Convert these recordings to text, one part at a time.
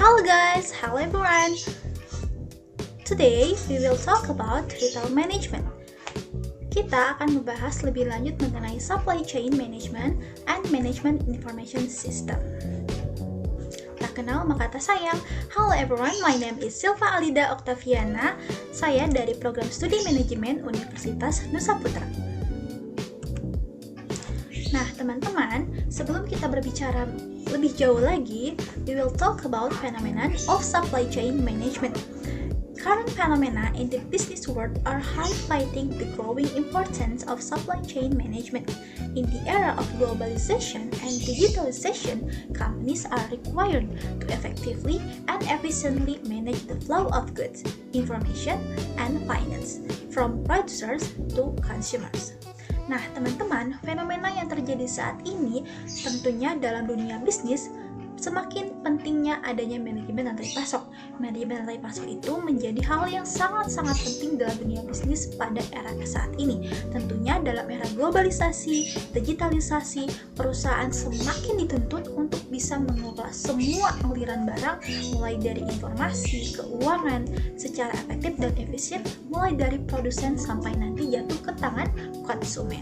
Hello guys, hello everyone. Today we will talk about retail management. Kita akan membahas lebih lanjut mengenai supply chain management and management information system. Tak kenal maka tak sayang. Hello everyone, my name is Silva Alida Octaviana. Saya dari program studi manajemen Universitas Nusa Putra. Nah, teman-teman, sebelum kita berbicara lebih jauh lagi, we will talk about phenomenon of supply chain management. Current phenomena in the business world are highlighting the growing importance of supply chain management. In the era of globalization and digitalization, companies are required to effectively and efficiently manage the flow of goods, information, and finance from producers to consumers. Nah, teman-teman, fenomena yang terjadi saat ini tentunya dalam dunia bisnis semakin pentingnya adanya manajemen rantai pasok. Manajemen rantai pasok itu menjadi hal yang sangat-sangat penting dalam dunia bisnis pada era saat ini. Tentunya dalam era globalisasi, digitalisasi, perusahaan semakin dituntut untuk bisa mengelola semua aliran barang mulai dari informasi, keuangan secara efektif dan efisien, mulai dari produsen sampai nanti jatuh ke tangan konsumen.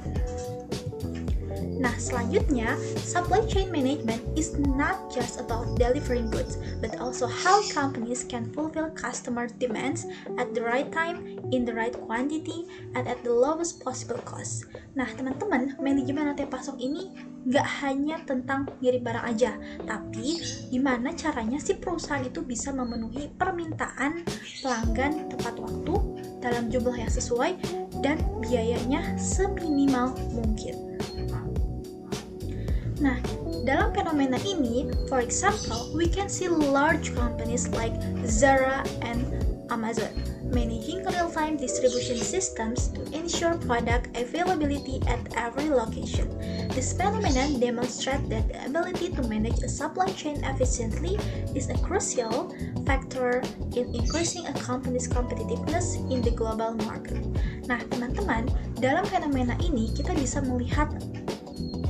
Nah, selanjutnya, supply chain management is not just about delivering goods, but also how companies can fulfill customer demands at the right time, in the right quantity, and at the lowest possible cost. Nah, teman-teman, manajemen rantai pasok ini nggak hanya tentang ngirim barang aja, tapi gimana caranya si perusahaan itu bisa memenuhi permintaan pelanggan tepat waktu, dalam jumlah yang sesuai, dan biayanya seminimal mungkin. Nah, dalam fenomena ini, for example, we can see large companies like Zara and Amazon managing real-time distribution systems to ensure product availability at every location. This phenomenon demonstrates that the ability to manage a supply chain efficiently is a crucial factor in increasing a company's competitiveness in the global market. Nah, teman-teman, dalam fenomena ini kita bisa melihat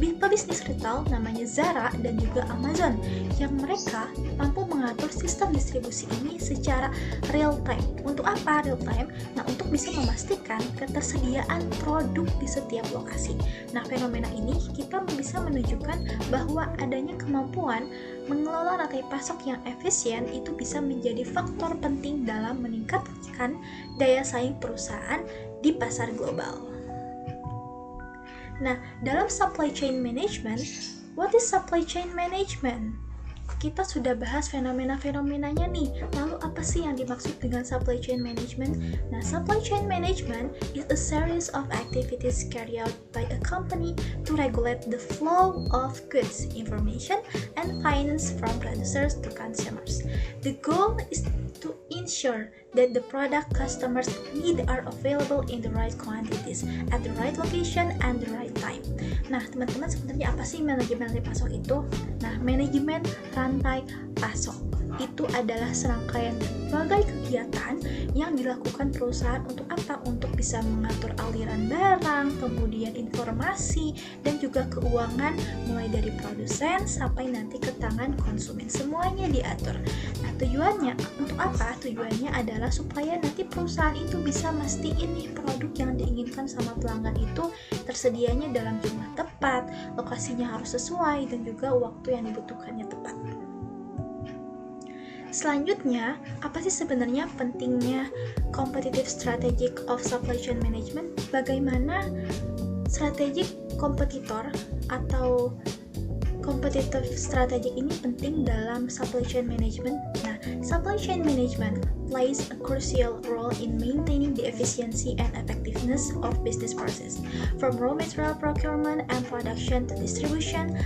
pebisnis retail namanya Zara dan juga Amazon yang mereka mampu mengatur sistem distribusi ini secara real time. Untuk apa real time? Nah, untuk bisa memastikan ketersediaan produk di setiap lokasi. Nah, fenomena ini kita bisa menunjukkan bahwa adanya kemampuan mengelola rantai pasok yang efisien itu bisa menjadi faktor penting dalam meningkatkan daya saing perusahaan di pasar global. Nah, dalam supply chain management, what is supply chain management? Kita sudah bahas fenomena-fenomenanya nih. Lalu apa sih yang dimaksud dengan supply chain management? Nah, supply chain management is a series of activities carried out by a company to regulate the flow of goods, information, and finance from producers to consumers. The goal is to ensure that the product customers need are available in the right quantities, at the right location, and the right time. Nah, teman-teman, sebenarnya apa sih manajemen rantai pasok itu? Nah, manajemen rantai pasok itu adalah serangkaian berbagai kegiatan yang dilakukan perusahaan untuk apa? Untuk bisa mengatur aliran barang, kemudian informasi, dan juga keuangan mulai dari produsen sampai nanti ke tangan konsumen. Semuanya diatur. Nah, tujuannya untuk apa? Tujuannya adalah supaya nanti perusahaan itu bisa mastiin nih produk yang diinginkan sama pelanggan itu tersedianya dalam jumlah tepat, lokasinya harus sesuai, dan juga waktu yang dibutuhkannya tepat. Selanjutnya, apa sih sebenarnya pentingnya competitive strategic of supply chain management? Bagaimana strategik kompetitor atau competitive strategic ini penting dalam supply chain management? Nah, supply chain management plays a crucial role in maintaining the efficiency and effectiveness of business process, from raw material procurement and production to distribution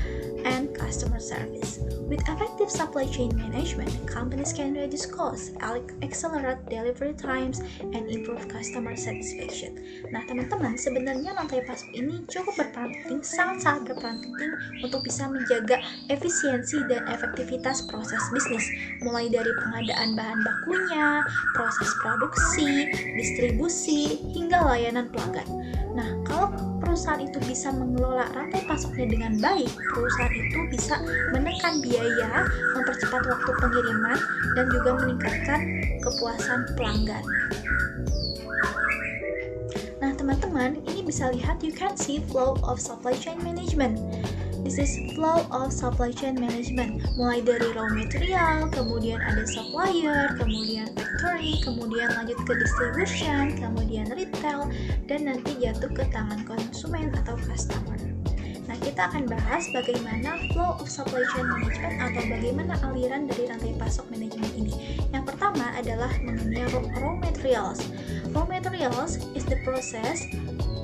and customer service. With effective supply chain management, companies can reduce costs, accelerate delivery times, and improve customer satisfaction. Nah, teman-teman, sebenarnya rantai pasok ini cukup berperan penting, sangat-sangat berperan penting untuk bisa menjaga efisiensi dan efektivitas proses bisnis, mulai dari pengadaan bahan bakunya, proses produksi, distribusi, hingga layanan pelanggan. Nah, kalau perusahaan itu bisa mengelola rantai pasoknya dengan baik, perusahaan itu bisa menekan biaya, mempercepat waktu pengiriman, dan juga meningkatkan kepuasan pelanggan. Nah, teman-teman, ini bisa lihat, you can see flow of supply chain management. This is flow of supply chain management. Mulai dari raw material, kemudian ada supplier, kemudian factory, kemudian lanjut ke distribution, kemudian retail, dan nanti jatuh ke tangan konsumen atau customer. Nah, kita akan bahas bagaimana flow of supply chain management atau bagaimana aliran dari rantai pasok manajemen ini. Yang pertama adalah mengenai raw materials. Raw materials is the process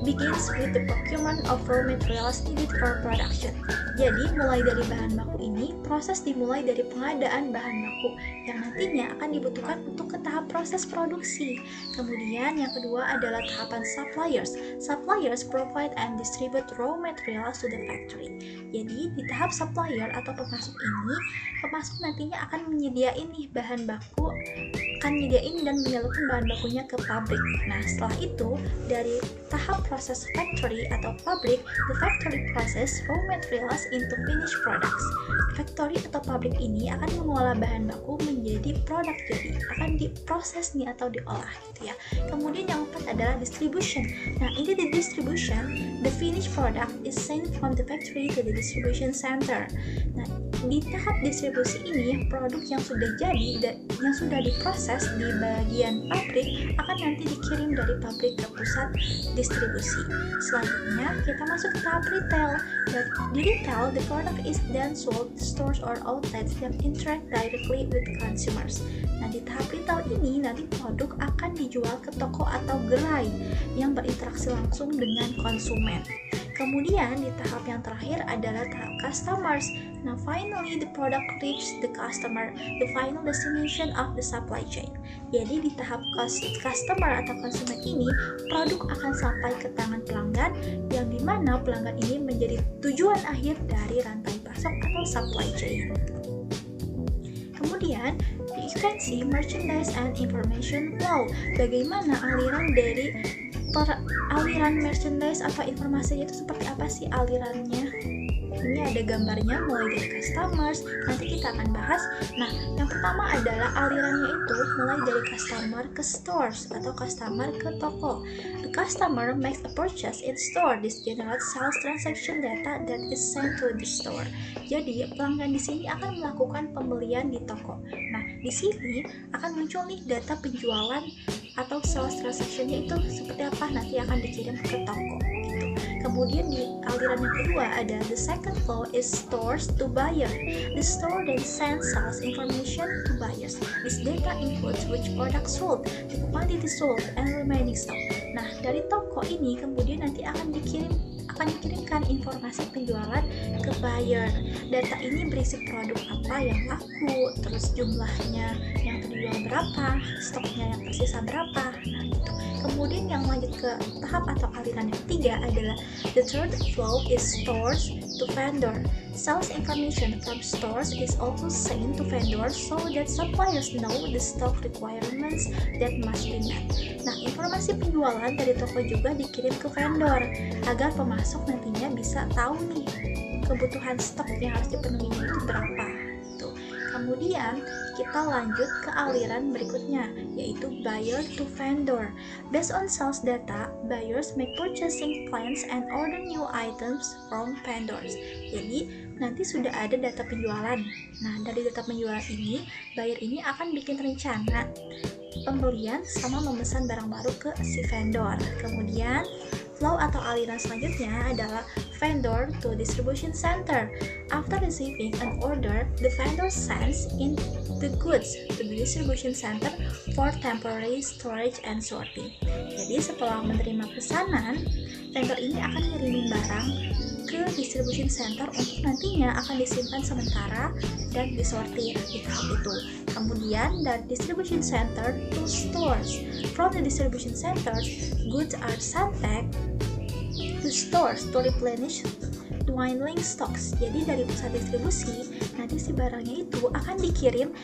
begins with the procurement of raw materials needed for production. Jadi, mulai dari bahan baku ini, proses dimulai dari pengadaan bahan baku yang nantinya akan dibutuhkan untuk ke tahap proses produksi. Kemudian, yang kedua adalah tahapan suppliers. Suppliers provide and distribute raw materials to the factory. Jadi, di tahap supplier atau pemasok ini, pemasok nantinya akan menyediain nih bahan baku, akan menyediain dan menyalurkan bahan bakunya ke pabrik. Nah, setelah itu, dari tahap proses factory atau pabrik, the factory process raw materials into finished products. Factory atau pabrik ini akan mengolah bahan baku menjadi produk, jadi akan diproses nih atau diolah gitu ya. Kemudian yang keempat adalah distribution. Nah, ini di distribution, the finished product is sent from the factory to the distribution center. Nah, di tahap distribusi ini, produk yang sudah jadi, yang sudah diproses di bagian pabrik akan nanti dikirim dari pabrik ke pusat distribusi. Selanjutnya, kita masuk ke tahap retail. Di retail, the product is then sold to stores or outlets that interact directly with consumers. Nah, di tahap retail ini, nanti produk akan dijual ke toko atau gerai yang berinteraksi langsung dengan konsumen. Kemudian di tahap yang terakhir adalah tahap customers. Nah, finally the product reaches the customer, the final destination of the supply chain. Jadi di tahap customer atau konsumen ini, produk akan sampai ke tangan pelanggan, yang dimana pelanggan ini menjadi tujuan akhir dari rantai pasok atau supply chain. Kemudian, you can see merchandise and information flow. Bagaimana aliran dari aliran merchandise atau informasi itu seperti apa sih alirannya? Ini ada gambarnya mulai dari customers, nanti kita akan bahas. Nah, yang pertama adalah alirannya itu mulai dari customer ke stores atau customer ke toko. The customer makes a purchase in store. This generates sales transaction data that is sent to the store. Jadi, pelanggan di sini akan melakukan pembelian di toko. Nah, di sini akan muncul nih data penjualan atau sales transaction-nya itu seperti apa, nanti akan dikirim ke toko gitu. Kemudian di aliran yang kedua ada the second flow is stores to buyer. The store then sends sales information to buyers. This data includes which product sold, the quantity sold, and remaining stock. Nah, dari toko ini kemudian nanti akan dikirimkan informasi penjualan ke buyer. Data ini berisi produk apa yang laku, terus jumlahnya yang terjual berapa, stoknya yang tersisa berapa. Nah, gitu. Kemudian yang lanjut ke tahap atau aliran yang ketiga adalah the third flow is stores to vendor. Sales information from stores is also sent to vendors so that suppliers know the stock requirements that must be met. Nah, informasi penjualan dari toko juga dikirim ke vendor agar pemasok nantinya bisa tahu nih kebutuhan stok yang harus dipenuhi itu berapa. Kemudian kita lanjut ke aliran berikutnya, yaitu buyer to vendor. Based on sales data, buyers make purchasing plans and order new items from vendors. Jadi nanti sudah ada data penjualan. Nah, dari data penjualan ini, buyer ini akan bikin rencana pembelian sama memesan barang baru ke si vendor. Kemudian flow atau aliran selanjutnya adalah vendor to distribution center. After receiving an order, the vendor sends in the goods to the distribution center for temporary storage and sorting. Jadi setelah menerima pesanan, vendor ini akan ngirimin barang ke distribution center untuk nantinya akan disimpan sementara dan disortir di tahap itu. Kemudian dari distribution center to stores. From the distribution centers, goods are sent back to stores to replenish dwindling stocks. Jadi dari pusat distribusi, nanti si barangnya itu akan dikirim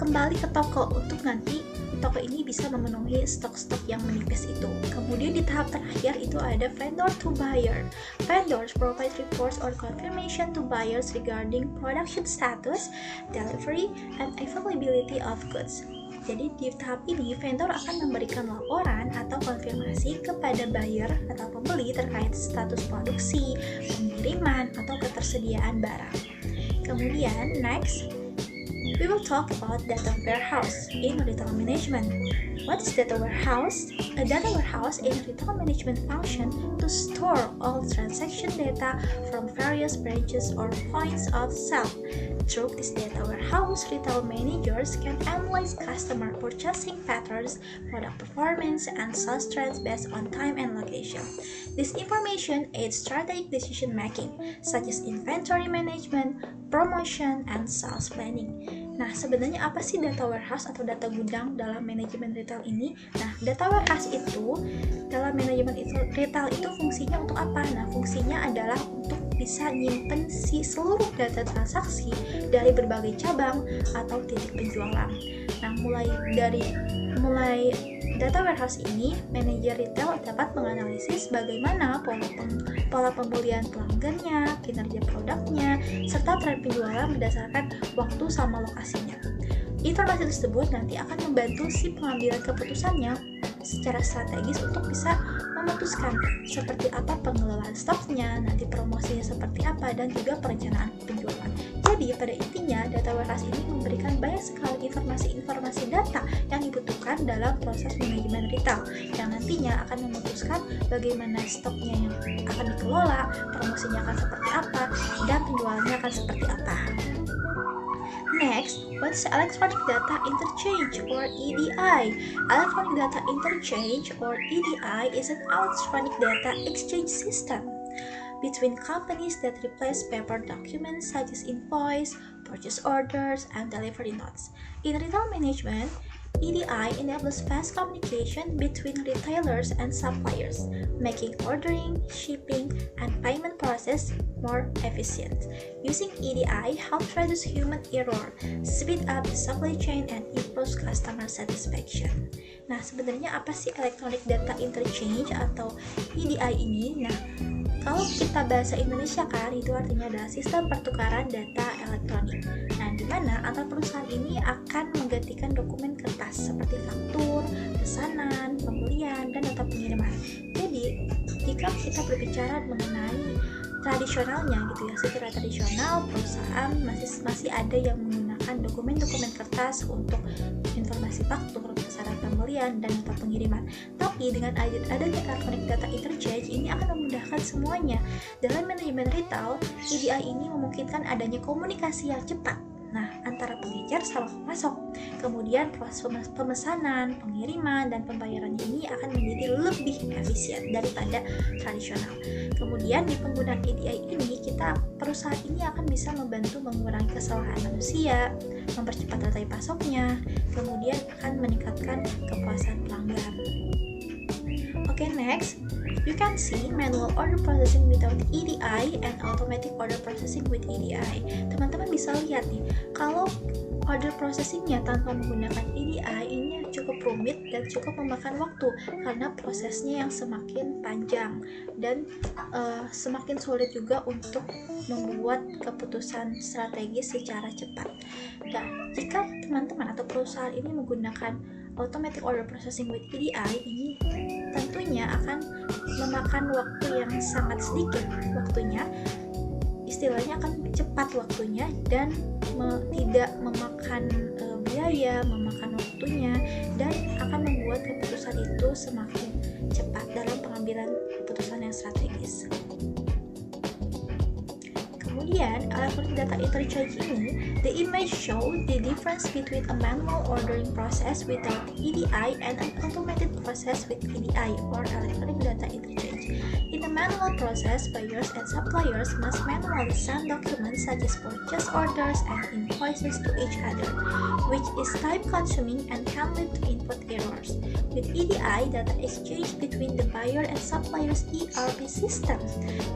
kembali ke toko untuk nanti toko ini bisa memenuhi stok-stok yang menipis itu. Kemudian di tahap terakhir itu ada vendor to buyer. Vendors provide reports or confirmation to buyers regarding production status, delivery, and availability of goods. Jadi di tahap ini vendor akan memberikan laporan atau konfirmasi kepada buyer atau pembeli terkait status produksi, pengiriman, atau ketersediaan barang. Kemudian next, we will talk about data warehouse in retail management. What is data warehouse? A data warehouse is a retail management function to store all transaction data from various branches or points of sale. Through this data warehouse, retail managers can analyze customer purchasing patterns, product performance, and sales trends based on time and location. This information aids strategic decision making, such as inventory management, promotion, and sales planning. Nah, sebenarnya apa sih data warehouse atau data gudang dalam manajemen retail ini? Nah, data warehouse itu dalam manajemen retail itu fungsinya untuk apa? Nah, fungsinya adalah untuk bisa nyimpen seluruh data transaksi dari berbagai cabang atau titik penjualan. Nah, mulai data warehouse ini, manajer retail dapat menganalisis bagaimana pola pembelian pelanggannya, kinerja produknya, serta tren penjualan berdasarkan waktu sama lokasinya. Informasi tersebut nanti akan membantu si pengambilan keputusannya secara strategis untuk bisa memutuskan seperti apa pengelolaan stoknya, nanti promosinya seperti apa, dan juga perencanaan penjualan. Jadi pada intinya data warehouse ini memberikan banyak sekali informasi data yang dibutuhkan dalam proses manajemen retail yang nantinya akan memutuskan bagaimana stoknya yang akan dikelola, promosinya akan seperti apa, dan penjualannya akan seperti apa. Next, what is electronic data interchange or EDI? Electronic data interchange or EDI is an electronic data exchange system between companies that replace paper documents such as invoice, purchase orders, and delivery notes. In retail management, EDI enables fast communication between retailers and suppliers, making ordering, shipping, and payment process more efficient. Using EDI helps reduce human error, speed up the supply chain, and improves customer satisfaction. Nah, sebenarnya apa sih electronic data interchange atau EDI ini? Nah, kalau kita bahasa Indonesia kan, itu artinya adalah sistem pertukaran data elektronik. Nah, di mana antar perusahaan ini akan menggantikan dokumen kertas seperti faktur, pesanan, pembelian, dan nota pengiriman. Jadi, jika kita berbicara mengenai tradisionalnya gitu ya, secara tradisional perusahaan masih ada yang menggunakan dokumen-dokumen kertas untuk informasi faktur, pesanan pembelian, dan nota pengiriman. Tapi dengan adanya electronic data interchange ini akan memudahkan semuanya. Dalam manajemen retail, EDI ini memungkinkan adanya komunikasi yang cepat. Nah, antara pengecer sama pemasok. Kemudian proses pemesanan, pengiriman, dan pembayarannya ini akan menjadi lebih efisien daripada tradisional. Kemudian di penggunaan EDI ini, perusahaan ini akan bisa membantu mengurangi kesalahan manusia, mempercepat rantai pasoknya, kemudian akan meningkatkan kepuasan pelanggan. Okay, next, you can see manual order processing without EDI and automatic order processing with EDI. Teman-teman bisa lihat nih, kalau order processingnya tanpa menggunakan EDI ini cukup rumit dan cukup memakan waktu karena prosesnya yang semakin panjang dan semakin sulit juga untuk membuat keputusan strategis secara cepat. Dan jika teman-teman atau perusahaan ini menggunakan automatic order processing with EDI, ini tentunya akan memakan waktu yang sangat sedikit waktunya, istilahnya akan cepat waktunya dan tidak memakan biaya, memakan waktunya, dan akan membuat keputusan itu semakin cepat dalam pengambilan keputusan yang strategis. Kemudian, electronic data interchange ini, the image show the difference between a manual ordering process without EDI and an automated process with EDI or electronic data interchange. In a manual process, buyers and suppliers must manually send documents such as purchase orders and invoices to each other, which is time-consuming and can lead to input errors. With EDI, data exchange between the buyer and supplier's ERP system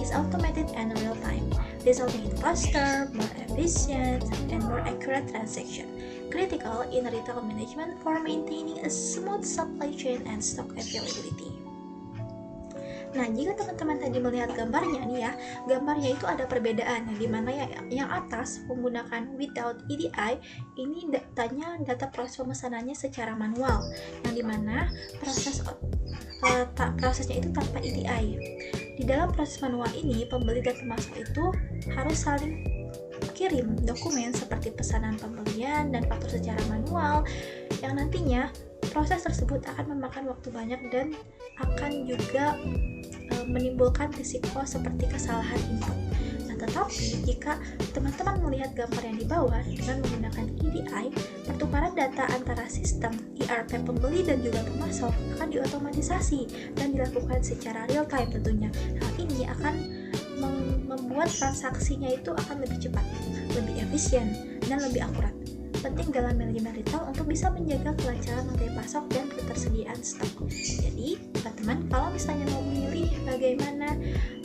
is automated and real-time, resulting in faster, more efficient, and more accurate transaction. critical in retail management for maintaining a smooth supply chain and stock availability. Nah, jika teman-teman tadi melihat gambarnya nih ya, gambarnya itu ada perbedaan di mana yang atas menggunakan without EDI, ini data proses pemesanannya secara manual, yang dimana prosesnya itu tanpa EDI. Di dalam proses manual ini, pembeli dan pemasok itu harus saling kirim dokumen seperti pesanan pembelian dan faktur secara manual, yang nantinya proses tersebut akan memakan waktu banyak dan akan juga menimbulkan risiko seperti kesalahan input. Nah, tetapi jika teman-teman melihat gambar yang di bawah dengan menggunakan EDI, pertukaran data antara sistem ERP pembeli dan juga pemasok akan diotomatisasi dan dilakukan secara real time tentunya. Hal ini akan membuat transaksinya itu akan lebih cepat, lebih efisien, dan lebih akurat. Penting dalam manajemen retail untuk bisa menjaga kelancaran rantai pasok dan ketersediaan stok. Jadi, teman-teman, kalau misalnya mau memilih bagaimana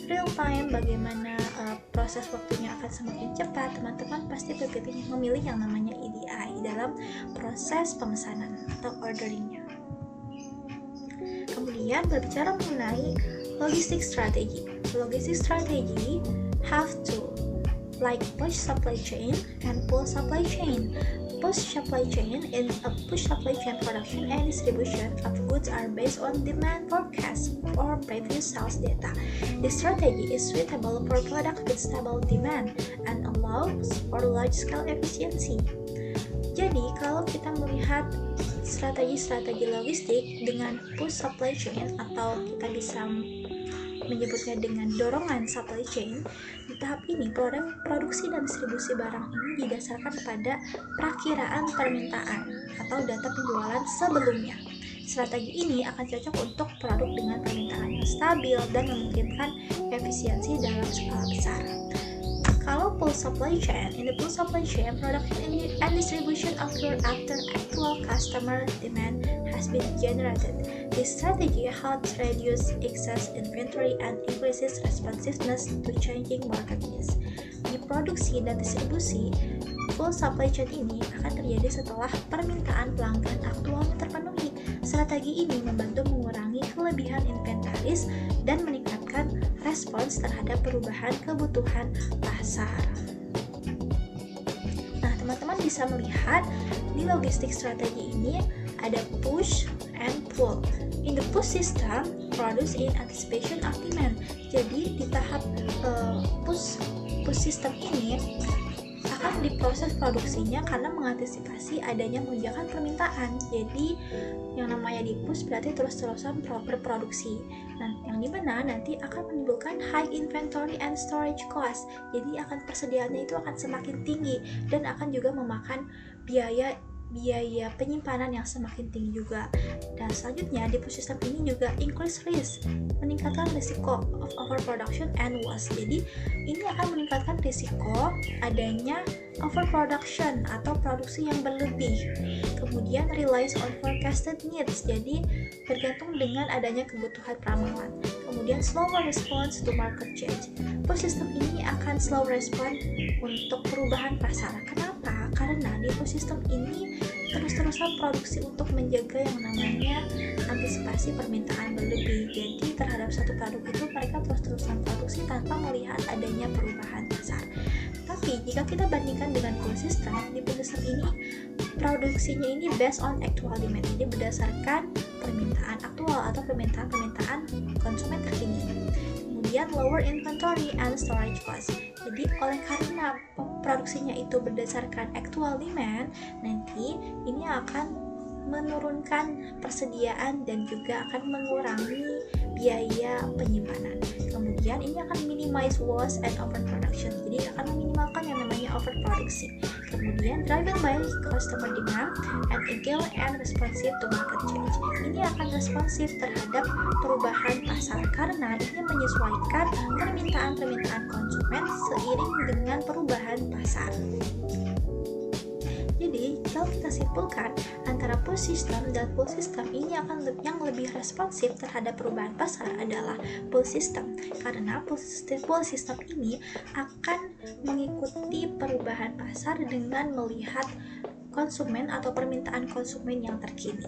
real time, bagaimana proses waktunya akan semakin cepat, teman-teman pasti berpikir memilih yang namanya EDI dalam proses pemesanan atau orderingnya. Kemudian berbicara mengenai logistik strategi. Logistik strategi have two, like push supply chain and pull supply chain. Push supply chain is a push supply chain production and distribution of goods are based on demand forecast or previous sales data. This strategy is suitable for products with stable demand and allows for large-scale efficiency. Jadi, kalau kita melihat strategi-strategi logistik dengan push supply chain atau kita bisa menyebutnya dengan dorongan supply chain, di tahap ini produksi dan distribusi barang ini didasarkan pada perakiraan permintaan atau data penjualan sebelumnya. Strategi ini akan cocok untuk produk dengan permintaan yang stabil dan memungkinkan efisiensi dalam skala besar. Kalau pull supply chain, in the pull supply chain, production and distribution occur after actual customer demand has been generated. This strategy helps reduce excess inventory and increases responsiveness to changing market needs. Di produksi dan distribusi, full supply chain ini akan terjadi setelah permintaan pelanggan aktualnya terpenuhi. Strategi ini membantu mengurangi kelebihan inventaris dan meningkatkan respons terhadap perubahan kebutuhan pasar. Nah, teman-teman bisa melihat di logistik strategi ini ada push and pull. In the push system, produce in anticipation of demand. Jadi di tahap push system ini akan diproses produksinya karena mengantisipasi adanya lonjakan permintaan. Jadi yang namanya di push berarti terus-terusan berproduksi. Nah, yang dimana nanti akan menimbulkan high inventory and storage cost. Jadi akan persediaannya itu akan semakin tinggi dan akan juga memakan biaya penyimpanan yang semakin tinggi juga. Dan selanjutnya di push system ini juga increase risk, meningkatkan risiko of overproduction and waste. Jadi ini akan meningkatkan risiko adanya overproduction atau produksi yang berlebih. Kemudian relies on forecasted needs, jadi bergantung dengan adanya kebutuhan ramalan. Kemudian slower response to market change. Push system ini akan slow respon untuk perubahan pasar. Kenapa? Karena di push system ini terus-terusan produksi untuk menjaga yang namanya antisipasi permintaan berlebih. Jadi terhadap satu produk itu mereka terus-terusan produksi tanpa melihat adanya perubahan pasar. Tapi jika kita bandingkan dengan pull system, di pull system ini produksinya ini based on actual demand, jadi berdasarkan permintaan aktual atau permintaan konsumen terkini. Kemudian lower inventory and storage cost. Jadi oleh karena produksinya itu berdasarkan actual demand, nanti ini akan menurunkan persediaan dan juga akan mengurangi biaya penyimpanan. Kemudian ini akan minimize waste and overproduction, jadi akan meminimalkan yang namanya overproduksi. Kemudian driven by customer demand and agile and responsive to market change. Ini akan responsif terhadap perubahan pasar karena ini menyesuaikan permintaan konsumen seiring dengan perubahan pasar. Jadi, kalau kita simpulkan antara push system dan pull system, ini akan yang lebih responsif terhadap perubahan pasar adalah pull system, karena pull system ini akan mengikuti perubahan pasar dengan melihat konsumen atau permintaan konsumen yang terkini.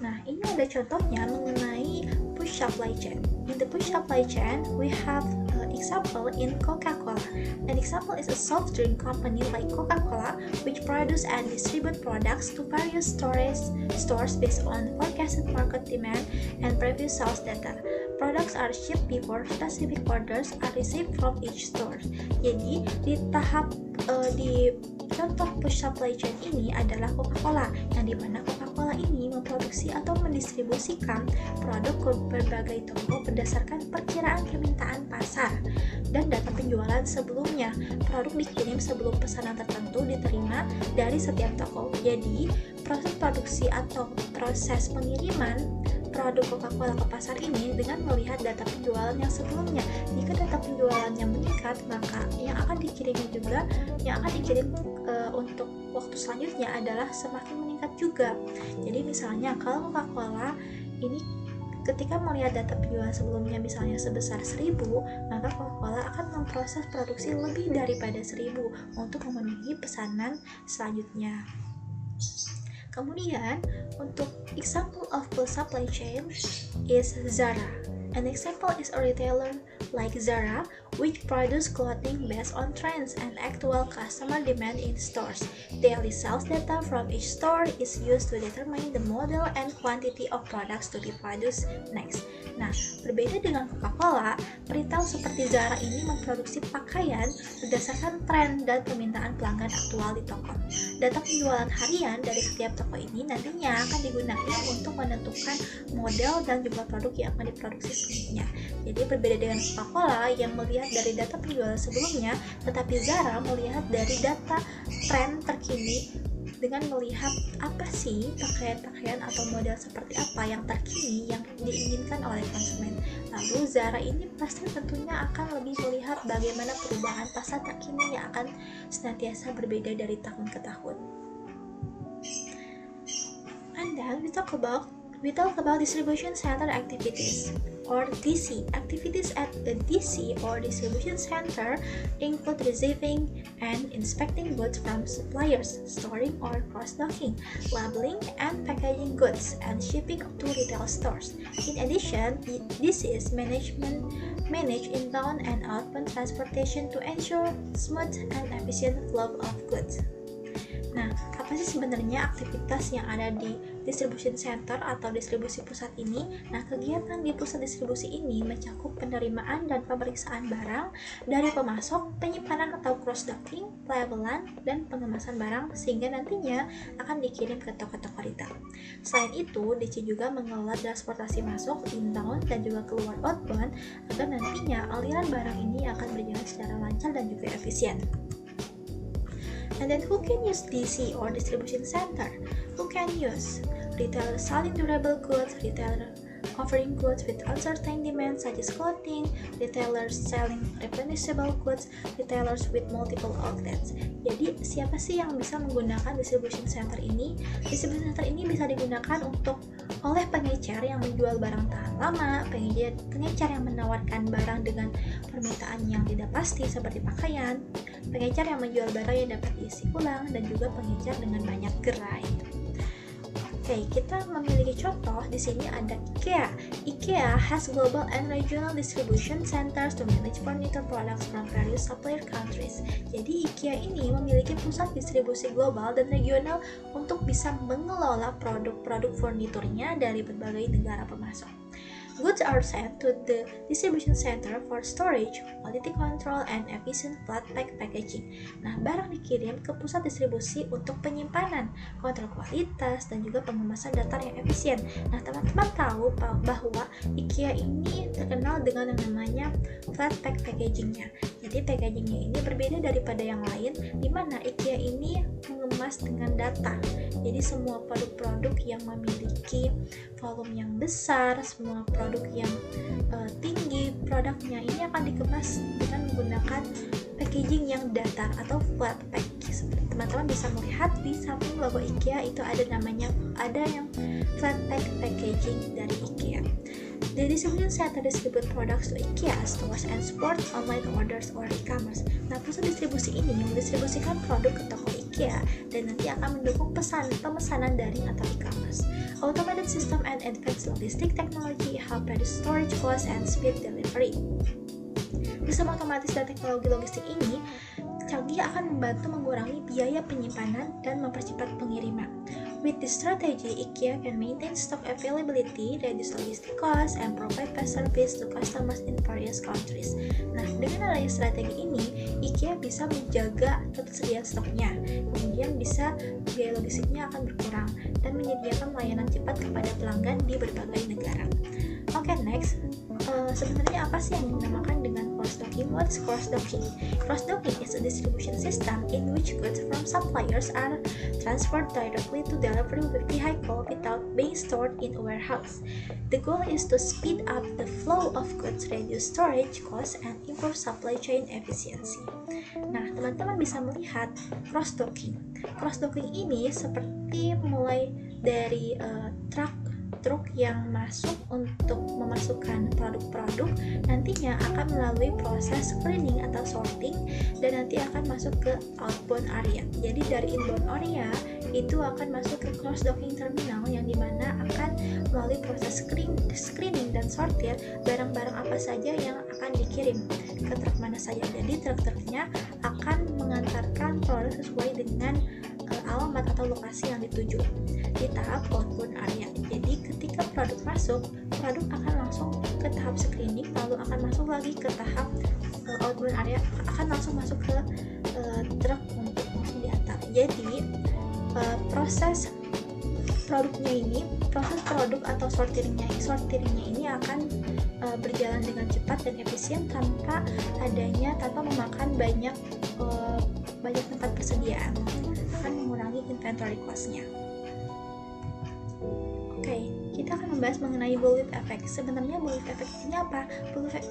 Nah, ini ada contohnya mengenai push supply chain. In the push supply chain, we have example in Coca-Cola. An example is a soft drink company like Coca-Cola, which produce and distribute products to various stores based on forecasted market demand and previous sales data. Products are shipped before specific orders are received from each store. Jadi, di tahap di contoh push supply chain ini adalah Coca-Cola, yang dimana Coca-Cola ini memproduksi atau mendistribusikan produk ke berbagai toko berdasarkan perkiraan permintaan pasar dan data penjualan sebelumnya. Produk dikirim sebelum pesanan tertentu diterima dari setiap toko. Jadi, proses produksi atau proses pengiriman produk Coca-Cola ke pasar ini dengan melihat data penjualan yang sebelumnya. Jika data penjualannya meningkat, maka yang akan dikirim untuk waktu selanjutnya adalah semakin meningkat juga. Jadi misalnya kalau Coca-Cola ini ketika melihat data penjualan sebelumnya misalnya sebesar 1000, maka Coca-Cola akan memproses produksi lebih daripada 1000 untuk memenuhi pesanan selanjutnya. Kemudian, untuk example of full supply chain is Zara. An example is a retailer like Zara, which produce clothing based on trends and actual customer demand in stores. Daily sales data from each store is used to determine the model and quantity of products to be produced next. Nah, berbeda dengan Coca-Cola, retail seperti Zara ini memproduksi pakaian berdasarkan tren dan permintaan pelanggan aktual di toko. Data penjualan harian dari setiap toko ini nantinya akan digunakan untuk menentukan model dan jumlah produk yang akan diproduksi selanjutnya. Jadi berbeda dengan Coca-Cola yang melihat dari data penjualan sebelumnya, tetapi Zara melihat dari data tren terkini dengan melihat apa sih pakaian-pakaian atau model seperti apa yang terkini yang diinginkan oleh konsumen. Lalu Zara ini pasti tentunya akan lebih melihat bagaimana perubahan pasar terkini yang akan senantiasa berbeda dari tahun ke tahun. And then we talk about distribution center activities, or DC. Activities at the DC or distribution center include receiving and inspecting goods from suppliers, storing or cross-docking, labeling and packaging goods, and shipping to retail stores. In addition, DCs manage inbound and outbound transportation to ensure smooth and efficient flow of goods. Nah, apa sih sebenarnya aktivitas yang ada di distribution center atau distribusi pusat ini? Nah, kegiatan di pusat distribusi ini mencakup penerimaan dan pemeriksaan barang dari pemasok, penyimpanan atau cross-docking, pelabelan, dan pengemasan barang sehingga nantinya akan dikirim ke toko-toko retail. Selain itu, DC juga mengelola transportasi masuk, inbound, dan juga keluar outbound agar nantinya aliran barang ini akan berjalan secara lancar dan juga efisien. And then who can use DC or distribution center? Who can use? Retailers selling durable goods, retailer offering goods with uncertain demand such as clothing, retailers selling replenishable goods, retailers with multiple outlets. Jadi siapa sih yang bisa menggunakan distribution center ini? Distribution center ini bisa digunakan oleh pengecer yang menjual barang tahan lama, pengecer yang menawarkan barang dengan permintaan yang tidak pasti seperti pakaian, pengecer yang menjual barang yang dapat diisi ulang, dan juga pengecer dengan banyak gerai. Oke, kita memiliki contoh di sini ada IKEA. IKEA has global and regional distribution centers to manage furniture products from various supplier countries. Jadi IKEA ini memiliki pusat distribusi global dan regional untuk bisa mengelola produk-produk furniturnya dari berbagai negara pemasok. Goods are sent to the distribution center for storage, quality control, and efficient flat pack packaging. Nah, barang dikirim ke pusat distribusi untuk penyimpanan, kontrol kualitas, dan juga pengemasan datar yang efisien. Nah, teman-teman tahu bahwa IKEA ini terkenal dengan yang namanya flat pack packagingnya. Jadi packagingnya ini berbeda daripada yang lain, di mana IKEA ini mengemas dengan data. Jadi semua produk-produk yang memiliki volume yang besar, semua produk yang tinggi, produknya ini akan dikemas dengan menggunakan packaging yang datar atau flat pack. teman-teman bisa melihat di samping logo IKEA itu ada yang flat pack packaging dari IKEA. The distribution center distribute products to IKEA stores and support online orders or e-commerce. Nah, pusat distribusi ini mendistribusikan produk ke toko IKEA dan nanti akan mendukung pemesanan daring atau e-commerce. Automated system and advanced logistic technology help reduce storage costs and speed delivery. Sistem otomatis dan teknologi logistik ini canggih akan membantu mengurangi biaya penyimpanan dan mempercepat pengiriman. With this strategy, IKEA can maintain stock availability, reduce logistic costs, and provide fast service to customers in various countries. Nah, dengan adanya strategi ini, IKEA bisa menjaga ketersediaan stoknya, kemudian bisa biaya logistiknya akan berkurang, dan menyediakan layanan cepat kepada pelanggan di berbagai negara. Oke, next. Sebenarnya apa sih yang dinamakan dengan cross-docking? What's cross-docking? Cross-docking is a distribution system in which goods from suppliers are transferred directly to delivery vehicle without being stored in a warehouse. The goal is to speed up the flow of goods, reduce storage costs, and improve supply chain efficiency. Nah, teman-teman bisa melihat cross-docking. Cross-docking ini seperti mulai dari truk yang masuk untuk memasukkan produk-produk nantinya akan melalui proses screening atau sorting dan nanti akan masuk ke outbound area. Jadi dari inbound area itu akan masuk ke cross-docking terminal yang dimana akan melalui proses screening dan sortir barang-barang apa saja yang akan dikirim ke truk mana saja. Jadi truk-truknya akan mengantarkan produk sesuai dengan alamat atau lokasi yang dituju di tahap outbound area. Jadi ketika produk masuk, produk akan langsung ke tahap screening, lalu akan masuk lagi ke tahap outbound area, akan langsung masuk ke truk untuk langsung diantar. Jadi proses produk atau sortirnya ini akan berjalan dengan cepat dan efisien tanpa memakan banyak tempat persediaan, akan mengurangi inventory cost-nya. Oke, kita akan membahas mengenai bullwhip effect. Sebenarnya bullwhip effect ini apa?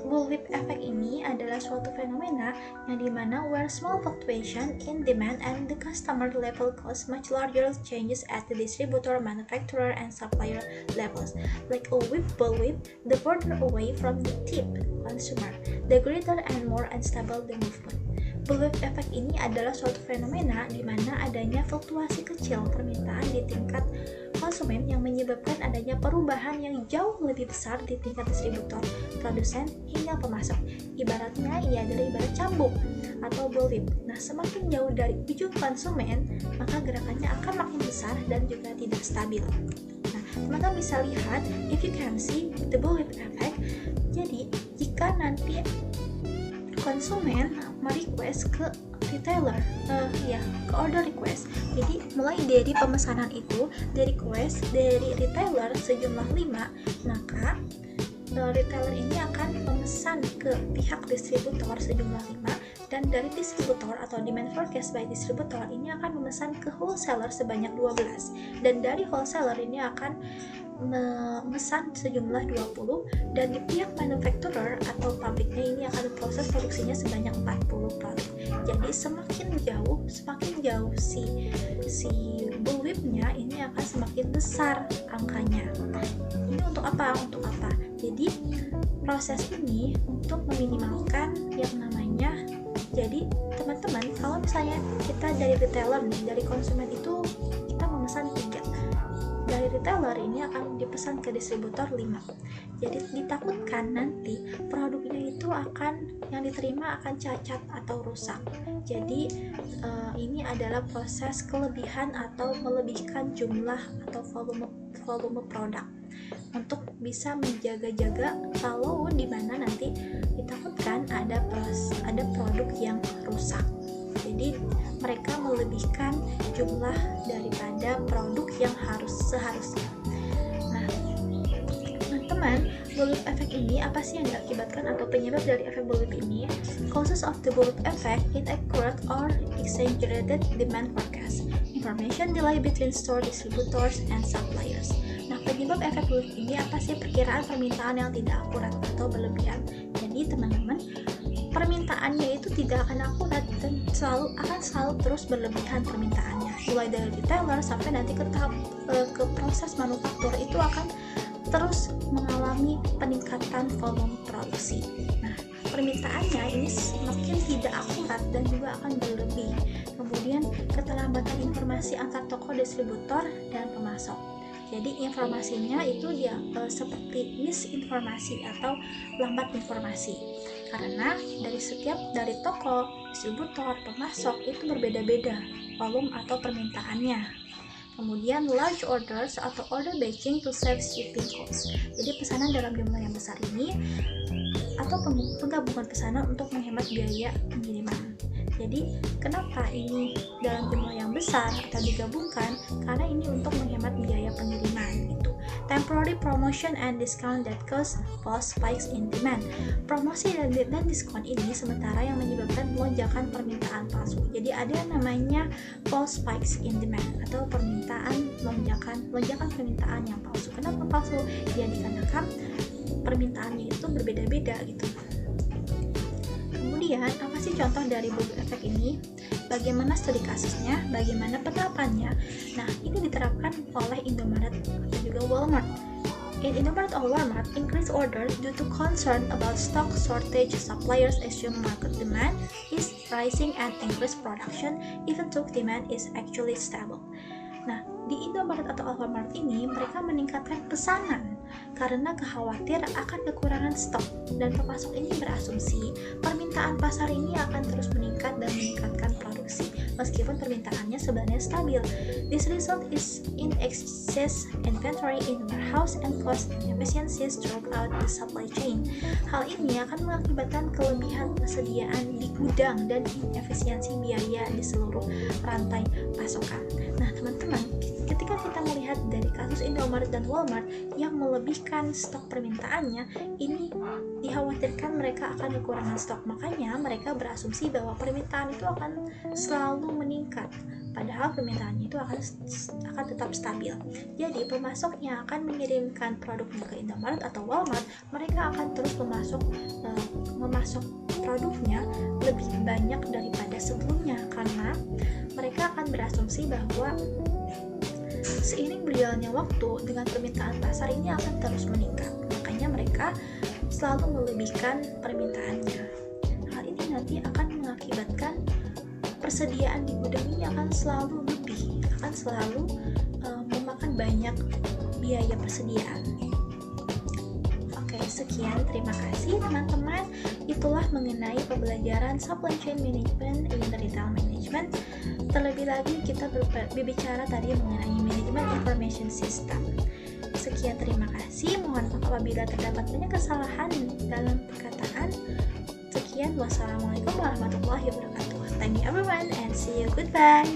Bullwhip effect ini adalah suatu fenomena yang dimana where small fluctuation in demand and the customer level cause much larger changes at the distributor, manufacturer, and supplier levels. Like a bullwhip, the further away from the tip consumer, the greater and more unstable the movement. Bullwhip effect ini adalah suatu fenomena di mana adanya fluktuasi kecil permintaan di tingkat konsumen yang menyebabkan adanya perubahan yang jauh lebih besar di tingkat distributor, produsen, hingga pemasok. Ibaratnya ini adalah ibarat cambuk atau bullwhip. Nah, semakin jauh dari ujung konsumen, maka gerakannya akan makin besar dan juga tidak stabil. Nah, teman-teman bisa lihat, if you can see the bullwhip effect. Jadi, jika nanti konsumen merequest ke retailer, ke order request. Jadi mulai dari pemesanan itu, dari request dari retailer sejumlah 5, maka retailer ini akan memesan ke pihak distributor sejumlah 5, dan dari distributor atau demand forecast by distributor ini akan memesan ke wholesaler sebanyak 12, dan dari wholesaler ini akan memesan sejumlah 20, dan di pihak manufacturer atau pabriknya ini akan proses produksinya sebanyak 40 produk. Jadi semakin jauh si bullwhip-nya ini akan semakin besar angkanya. Ini untuk apa? Jadi proses ini untuk meminimalkan yang namanya, jadi teman-teman, kalau misalnya kita dari retailer nih, dari konsumen itu kita memesan 3, dari retailer ini akan dipesan ke distributor 5. Jadi ditakutkan nanti produknya itu yang diterima akan cacat atau rusak. Jadi ini adalah proses kelebihan atau melebihkan jumlah atau volume produk untuk bisa menjaga-jaga kalau di mana nanti ditakutkan ada produk yang rusak. Jadi mereka melebihkan jumlah daripada produk yang seharusnya. Nah, teman-teman, bullwhip effect ini apa sih yang diakibatkan atau penyebab dari efek bullwhip ini? Causes of the bullwhip effect: inaccurate or exaggerated demand forecast, information delay between store distributors and suppliers, Nah, penyebab efek buruk ini apa sih? Perkiraan permintaan yang tidak akurat atau berlebihan. Jadi teman-teman, permintaannya itu tidak akan akurat dan akan selalu terus berlebihan permintaannya, mulai dari retailer sampai nanti ke tahap ke proses manufaktur itu akan terus mengalami peningkatan volume produksi. Nah, permintaannya ini semakin tidak akurat dan juga akan berlebih. Kemudian keterlambatan informasi antar toko distributor dan pemasok. Jadi informasinya itu dia seperti misinformasi atau lambat informasi. Karena dari toko, distributor, pemasok itu berbeda-beda volume atau permintaannya. Kemudian large orders atau order batching to save shipping costs. Jadi pesanan dalam jumlah yang besar ini atau penggabungan pesanan untuk menghemat biaya pengiriman. Jadi kenapa ini dalam jumlah yang besar atau digabungkan? Karena ini untuk menghemat biaya pengiriman gitu. Temporary promotion and discount that cause false spikes in demand. Promosi dan diskon ini sementara yang menyebabkan lonjakan permintaan palsu. Jadi ada yang namanya false spikes in demand atau lonjakan permintaan yang palsu. Kenapa palsu? Ya dikarenakan permintaannya itu berbeda-beda gitu. Kemudian, apa sih contoh dari buruk efek ini? Bagaimana studi kasusnya? Bagaimana penerapannya? Nah, ini diterapkan oleh Indomaret dan juga Walmart. In Indomaret or Walmart, increase orders due to concern about stock shortage. Suppliers assume market demand is rising and increase production even though demand is actually stable. Nah, di Indomaret atau Alfamart ini mereka meningkatkan pesanan karena khawatir akan kekurangan stok, dan pemasok ini berasumsi permintaan pasar ini akan terus meningkat dan meningkatkan produksi meskipun permintaannya sebenarnya stabil. This result is in excess inventory in warehouse and cost inefficiencies throughout the supply chain. Hal ini akan mengakibatkan kelebihan persediaan di gudang dan inefisiensi biaya di seluruh rantai pasokan. Nah, teman-teman, ketika kita melihat dari kasus Indomaret dan Walmart yang melebihkan stok permintaannya, ini dikhawatirkan mereka akan kekurangan stok. Makanya mereka berasumsi bahwa permintaan itu akan selalu meningkat, padahal permintaannya itu akan tetap stabil. Jadi pemasok yang akan mengirimkan produknya ke Indomaret atau Walmart, mereka akan terus memasok produknya lebih banyak daripada sebelumnya karena mereka akan berasumsi bahwa seiring berjalannya waktu dengan permintaan pasar ini akan terus meningkat. Makanya mereka selalu melebihkan permintaannya. Hal ini nanti akan mengakibatkan persediaan di gudang ini akan selalu lebih, akan selalu memakan banyak biaya persediaan. Oke, sekian, terima kasih teman-teman. Itulah mengenai pembelajaran supply chain management in retail management. Terlebih lagi kita berbicara tadi mengenai manajemen information system. Sekian, terima kasih. Mohon maaf apabila terdapat banyak kesalahan dalam perkataan. Sekian, wassalamualaikum warahmatullahi wabarakatuh. Thank you everyone and see you. Goodbye.